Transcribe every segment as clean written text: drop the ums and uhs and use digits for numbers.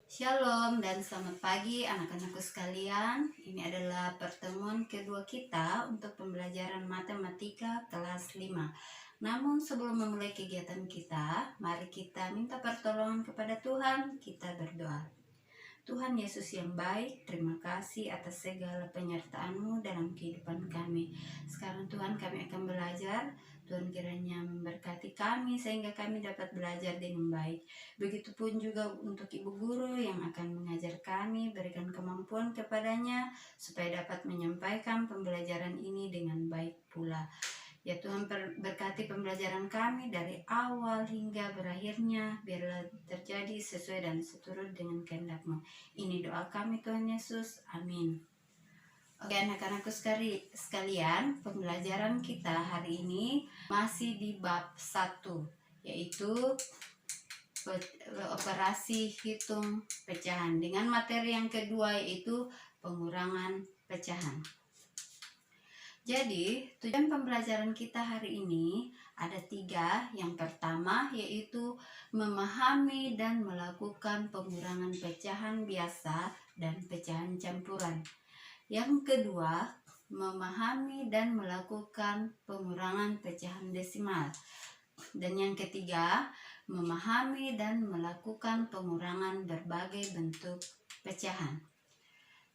Shalom dan selamat pagi anak-anakku sekalian. Ini adalah pertemuan kedua kita untuk pembelajaran matematika kelas 5. Namun sebelum memulai kegiatan kita, mari kita minta pertolongan kepada Tuhan, kita berdoa. Tuhan Yesus yang baik, terima kasih atas segala penyertaan-Mu dalam kehidupan kami. Sekarang Tuhan, kami akan belajar. Tuhan kiranya memberkati kami sehingga kami dapat belajar dengan baik. Begitupun juga untuk ibu guru yang akan mengajar kami, berikan kemampuan kepadanya supaya dapat menyampaikan pembelajaran ini dengan baik pula. Ya Tuhan, berkati pembelajaran kami dari awal hingga berakhirnya, biarlah terjadi sesuai dan seturut dengan kehendak-Mu. Ini doa kami Tuhan Yesus, amin. Oke anak-anakku sekalian, pembelajaran kita hari ini masih di bab 1, yaitu operasi hitung pecahan, dengan materi yang kedua yaitu pengurangan pecahan. Jadi tujuan pembelajaran kita hari ini ada 3. Yang pertama yaitu memahami dan melakukan pengurangan pecahan biasa dan pecahan campuran. Yang kedua, memahami dan melakukan pengurangan pecahan desimal. Dan yang ketiga, memahami dan melakukan pengurangan berbagai bentuk pecahan.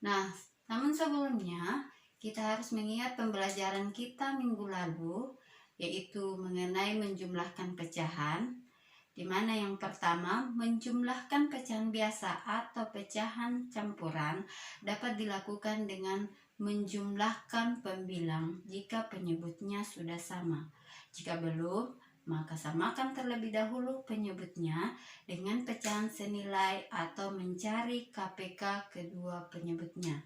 Nah, namun sebelumnya kita harus mengingat pembelajaran kita minggu lalu, yaitu mengenai menjumlahkan pecahan, di mana yang pertama, menjumlahkan pecahan biasa atau pecahan campuran dapat dilakukan dengan menjumlahkan pembilang jika penyebutnya sudah sama. Jika belum, maka samakan terlebih dahulu penyebutnya dengan pecahan senilai atau mencari KPK kedua penyebutnya.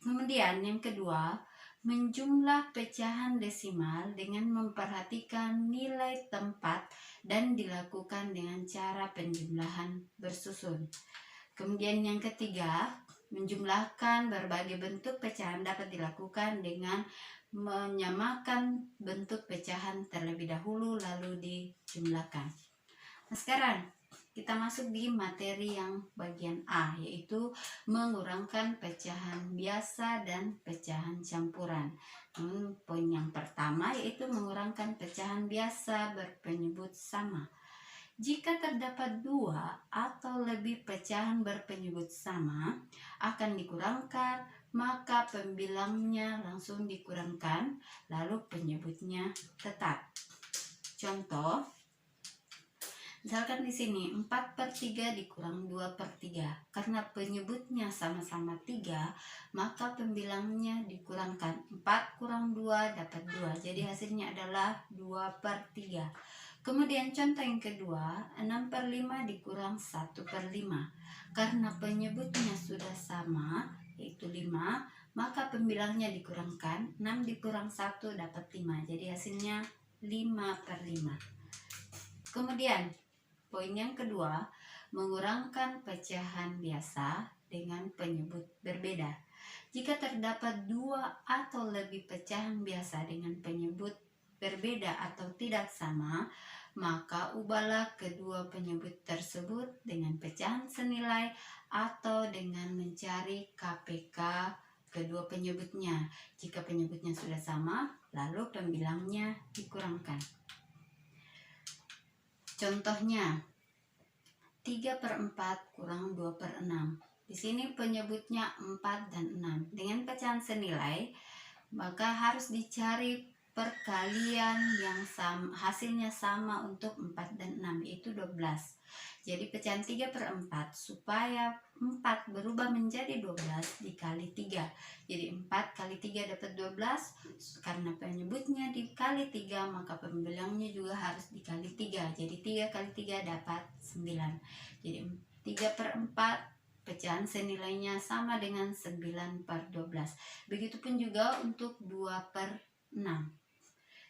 Kemudian yang kedua, menjumlah pecahan desimal dengan memperhatikan nilai tempat dan dilakukan dengan cara penjumlahan bersusun. Kemudian yang ketiga, menjumlahkan berbagai bentuk pecahan dapat dilakukan dengan menyamakan bentuk pecahan terlebih dahulu lalu dijumlahkan. Nah, sekarang kita masuk di materi yang bagian A, yaitu mengurangkan pecahan biasa dan pecahan campuran. Poin yang pertama yaitu mengurangkan pecahan biasa berpenyebut sama. Jika terdapat 2 atau lebih pecahan berpenyebut sama akan dikurangkan, maka pembilangnya langsung dikurangkan, lalu penyebutnya tetap. Contoh, misalkan di sini 4/3 dikurang 2/3. Karena penyebutnya sama-sama 3, maka pembilangnya dikurangkan. 4 kurang 2 dapat 2. Jadi hasilnya adalah 2/3. Kemudian contoh yang kedua, 6/5 dikurang 1/5. Karena penyebutnya sudah sama, yaitu 5, maka pembilangnya dikurangkan. 6 dikurang 1 dapat 5. Jadi hasilnya 5/5. Kemudian poin yang kedua, mengurangkan pecahan biasa dengan penyebut berbeda. Jika terdapat 2 atau lebih pecahan biasa dengan penyebut berbeda atau tidak sama, maka ubahlah kedua penyebut tersebut dengan pecahan senilai atau dengan mencari KPK kedua penyebutnya. Jika penyebutnya sudah sama, lalu pembilangnya dikurangkan. Contohnya, 3/4 kurang 2/6. Di sini penyebutnya 4 dan 6. Dengan pecahan senilai, maka harus dicari perkalian yang sama, hasilnya sama untuk 4 dan 6, yaitu 12. Jadi pecahan 3/4 supaya 4 berubah menjadi 12 dikali 3. Jadi 4 kali 3 dapat 12. Karena penyebutnya dikali 3, maka pembilangnya juga harus dikali 3. Jadi 3 kali 3 dapat 9. Jadi 3/4 pecahan senilainya sama dengan 9/12. Begitupun juga untuk 2/6.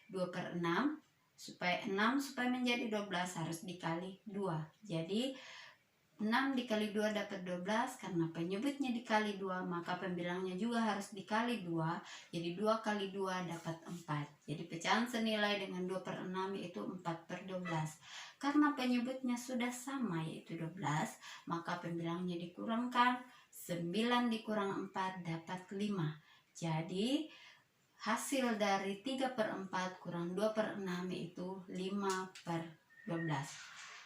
2/6 supaya menjadi 12 harus dikali 2. Jadi 6 dikali 2 dapat 12, karena penyebutnya dikali 2 maka pembilangnya juga harus dikali 2, jadi 2 kali 2 dapat 4. Jadi pecahan senilai dengan 2 per 6 yaitu 4 per 12. Karena penyebutnya sudah sama yaitu 12, maka pembilangnya dikurangkan, 9 dikurang 4 dapat 5. Jadi hasil dari 3 per 4 kurang 2 per 6 yaitu 5 per 12.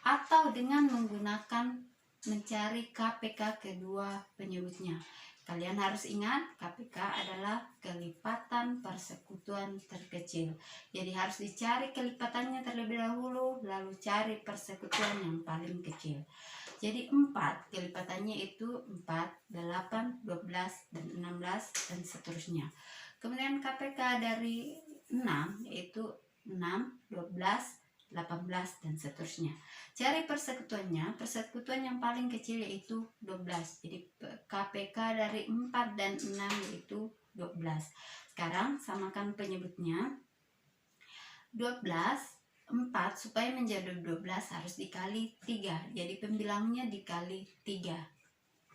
Atau dengan menggunakan mencari KPK kedua penyebutnya. Kalian harus ingat, KPK adalah kelipatan persekutuan terkecil. Jadi harus dicari kelipatannya terlebih dahulu, lalu cari persekutuan yang paling kecil. Jadi 4 kelipatannya itu 4, 8, 12, dan 16, dan seterusnya. Kemudian KPK dari 6 yaitu 6, 12, 18, dan seterusnya. Cari persekutuannya, persekutuan yang paling kecil yaitu 12. Jadi KPK dari 4 dan 6 yaitu 12. Sekarang samakan penyebutnya. 12, 4 supaya menjadi 12 harus dikali 3. Jadi pembilangnya dikali 3.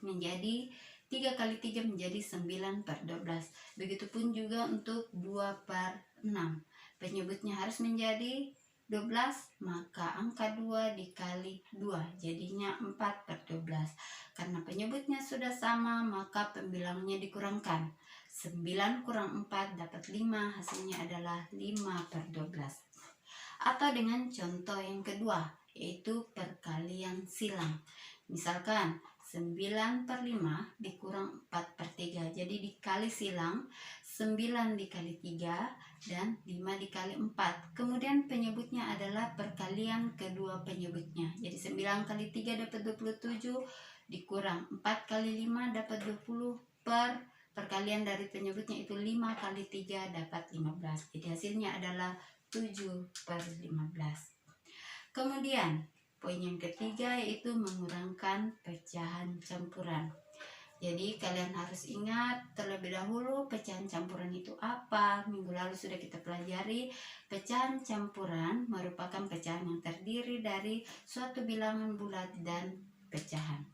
Menjadi 3 kali 3 menjadi 9 per 12. Begitupun juga untuk 2 per 6. Penyebutnya harus menjadi 12, maka angka 2 dikali 2 jadinya 4 per 12. Karena penyebutnya sudah sama maka pembilangnya dikurangkan, 9 kurang 4 dapat 5, hasilnya adalah 5 per 12. Atau dengan contoh yang kedua yaitu perkalian silang. Misalkan 9 per 5 dikurang 4 per 3, jadi dikali silang 9 dikali 3 dan 5 dikali 4. Kemudian penyebutnya adalah perkalian kedua penyebutnya. Jadi 9 kali 3 dapat 27 dikurang 4 kali 5 dapat 20 per perkalian dari penyebutnya itu 5 kali 3 dapat 15. Jadi hasilnya adalah 7 per 15. Kemudian poin yang ketiga yaitu mengurangkan pecahan campuran. Jadi kalian harus ingat terlebih dahulu pecahan campuran itu apa. Minggu lalu sudah kita pelajari. Pecahan campuran merupakan pecahan yang terdiri dari suatu bilangan bulat dan pecahan.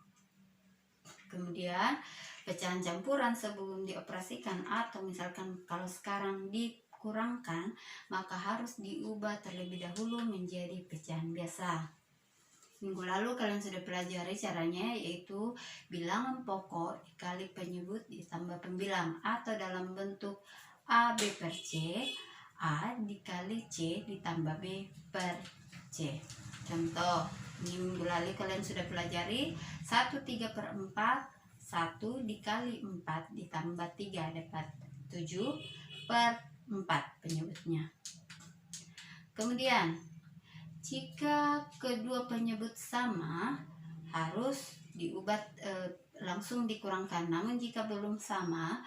Kemudian pecahan campuran sebelum dioperasikan atau misalkan kalau sekarang dikurangkan, maka harus diubah terlebih dahulu menjadi pecahan biasa. Minggu lalu kalian sudah pelajari caranya, yaitu bilangan pokok dikali penyebut ditambah pembilang, atau dalam bentuk A B per C, A dikali C ditambah B per C. Contoh, minggu lalu kalian sudah pelajari 1 3 per 4, 1 dikali 4 ditambah 3 dapat 7 per 4 penyebutnya. Kemudian jika kedua penyebut sama harus diubah, langsung dikurangkan. Namun jika belum sama,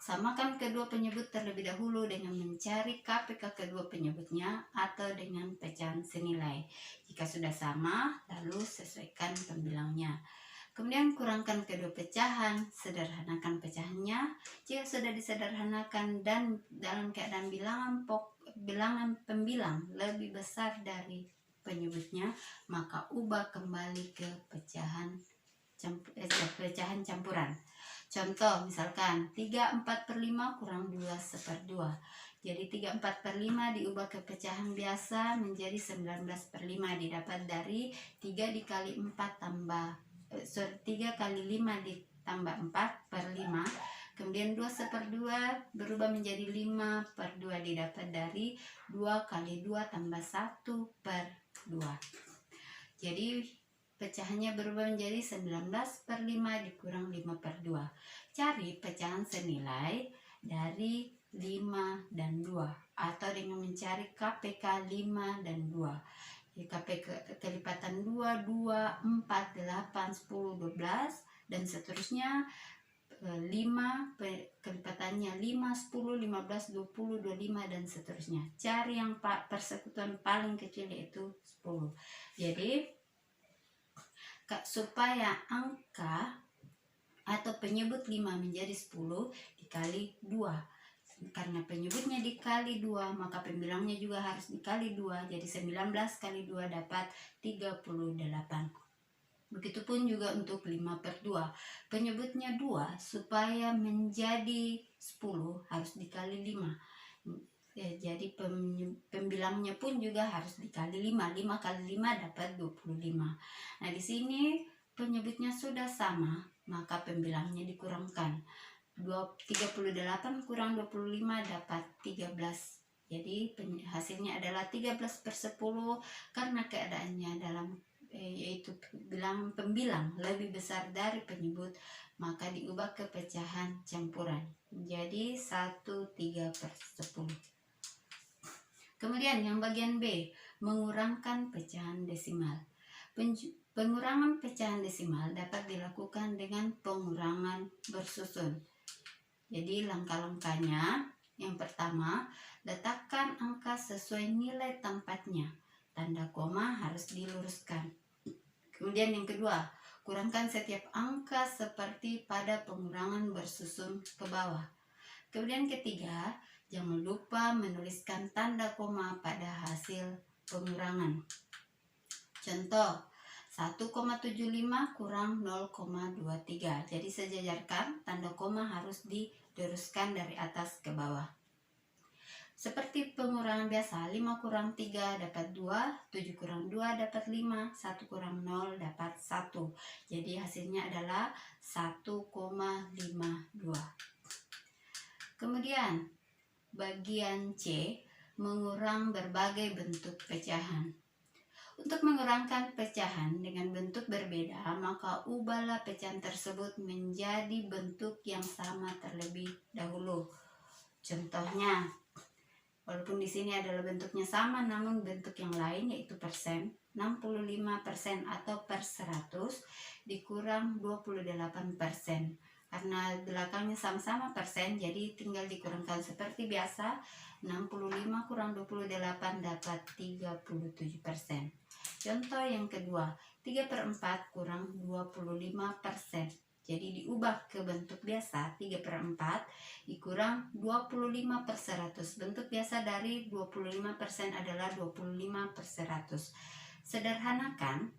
samakan kedua penyebut terlebih dahulu dengan mencari KPK kedua penyebutnya atau dengan pecahan senilai. Jika sudah sama, lalu sesuaikan pembilangnya. Kemudian kurangkan kedua pecahan, sederhanakan pecahannya. Jika sudah disederhanakan dan dalam keadaan bilangan pembilang lebih besar dari penyebutnya, maka ubah kembali ke pecahan campuran. Contoh misalkan 3 4 per 5 kurang 2 1/2. Jadi 3 4 per 5 diubah ke pecahan biasa menjadi 19 per 5, didapat dari 3 dikali 4 tambah 3 kali 5 ditambah 4 per 5. Kemudian 2 1/2 berubah menjadi 5 per 2, didapat dari 2 kali 2 tambah 1 per 2. Jadi pecahannya berubah menjadi 19 per 5 dikurang 5 per 2. Cari pecahan senilai dari 5 dan 2 atau dengan mencari KPK 5 dan 2. KPK kelipatan 2, 4, 8, 10, 12 dan seterusnya. 5 kelipatannya 5, 10, 15, 20, 25 dan seterusnya. Cari yang persekutuan paling kecil yaitu 10. Jadi supaya angka atau penyebut 5 menjadi 10 dikali 2. Karena penyebutnya dikali 2 maka pembilangnya juga harus dikali 2. Jadi 19 kali 2 dapat 38. Begitupun juga untuk 5/2. Penyebutnya 2 supaya menjadi 10 harus dikali 5. Ya, jadi pembilangnya pun juga harus dikali 5. 5 kali 5 dapat 25. Nah, di sini penyebutnya sudah sama, maka pembilangnya dikurangkan. 38 kurang 25 dapat 13. Jadi hasilnya adalah 13/10 karena keadaannya dalam yaitu pembilang lebih besar dari penyebut, maka diubah ke pecahan campuran. Jadi 1/3/10. Kemudian yang bagian B, mengurangkan pecahan desimal. Pengurangan pecahan desimal dapat dilakukan dengan pengurangan bersusun. Jadi langkah-langkahnya, yang pertama, letakkan angka sesuai nilai tempatnya. Tanda koma harus diluruskan. Kemudian yang kedua, kurangkan setiap angka seperti pada pengurangan bersusun ke bawah. Kemudian ketiga, jangan lupa menuliskan tanda koma pada hasil pengurangan. Contoh, 1,75 kurang 0,23. Jadi sejajarkan, tanda koma harus diteruskan dari atas ke bawah. Seperti pengurangan biasa, 5 kurang 3 dapat 2, 7 kurang 2 dapat 5, 1 kurang 0 dapat 1. Jadi hasilnya adalah 1,52. Kemudian bagian C, mengurang berbagai bentuk pecahan. Untuk mengurangkan pecahan dengan bentuk berbeda, maka ubahlah pecahan tersebut menjadi bentuk yang sama terlebih dahulu. Contohnya, walaupun di sini adalah bentuknya sama namun bentuk yang lain yaitu persen, 65% atau per 100 dikurang 28%. Karena belakangnya sama-sama persen, jadi tinggal dikurangkan seperti biasa. 65 kurang 28 dapat 37%. Contoh yang kedua, 3/4 kurang 25%. Jadi diubah ke bentuk biasa, 3/4 dikurang 25/100. Bentuk biasa dari 25% adalah 25/100. Sederhanakan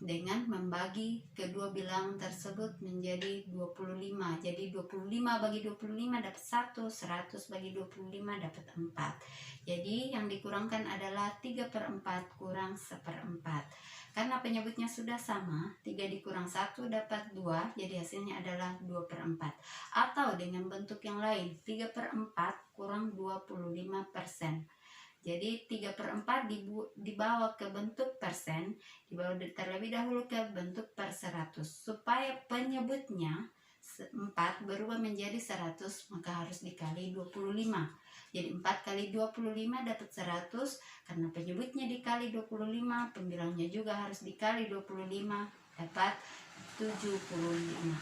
dengan membagi kedua bilangan tersebut menjadi 25. Jadi 25 bagi 25 dapat 1, 100 bagi 25 dapat 4. Jadi yang dikurangkan adalah 3/4 kurang 1/4. Karena penyebutnya sudah sama, 3 dikurang 1 dapat 2, jadi hasilnya adalah 2/4. Atau dengan bentuk yang lain, 3/4 kurang 25%. Jadi 3/4 dibawa ke bentuk persen, dibawa terlebih dahulu ke bentuk per 100. Supaya penyebutnya 4 berubah menjadi 100, maka harus dikali 25. Jadi 4 kali 25 dapat 100, karena penyebutnya dikali 25, pembilangnya juga harus dikali 25, dapat 75.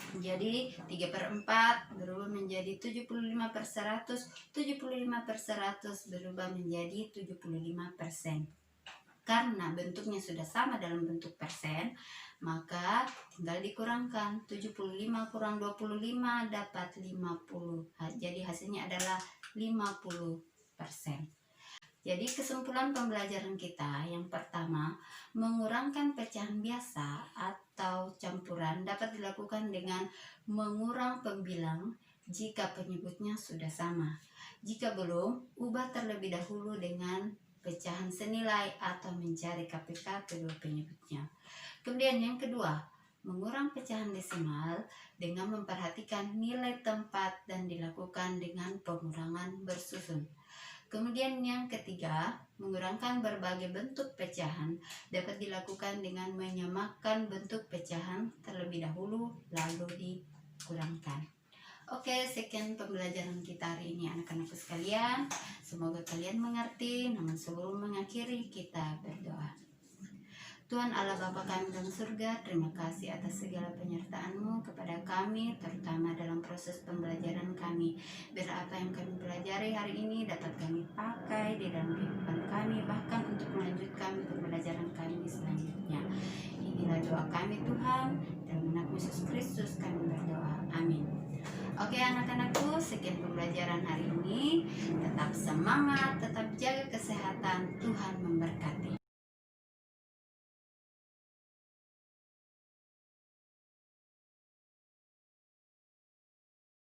Jadi 3/4 berubah menjadi 75/100, 75/100 berubah menjadi 75%. Karena bentuknya sudah sama dalam bentuk persen, maka tinggal dikurangkan. 75 kurang 25 dapat 50. Jadi hasilnya adalah 50%. Jadi kesimpulan pembelajaran kita yang pertama, mengurangkan pecahan biasa atau campuran dapat dilakukan dengan mengurang pembilang jika penyebutnya sudah sama. Jika belum, ubah terlebih dahulu dengan pecahan senilai atau mencari KPK kedua penyebutnya. Kemudian yang kedua, mengurang pecahan desimal dengan memperhatikan nilai tempat dan dilakukan dengan pengurangan bersusun. Kemudian yang ketiga, mengurangkan berbagai bentuk pecahan dapat dilakukan dengan menyamakan bentuk pecahan terlebih dahulu lalu dikurangkan. Oke, sekian pembelajaran kita hari ini anak-anakku sekalian. Semoga kalian mengerti. Namun sebelum mengakhiri, kita berdoa. Tuhan Allah Bapa kami dalam surga, terima kasih atas segala penyertaan-Mu kepada kami, terutama dalam proses pembelajaran kami. Biar apa yang kami pelajari hari ini dapat kami pakai di dalam kehidupan kami, bahkan untuk melanjutkan pembelajaran kami selanjutnya. Inilah doa kami Tuhan, dalam nama Yesus Kristus kami berdoa. Amin. Oke anak-anakku, sekian pembelajaran hari ini. Tetap semangat, tetap jaga kesehatan. Tuhan memberkati.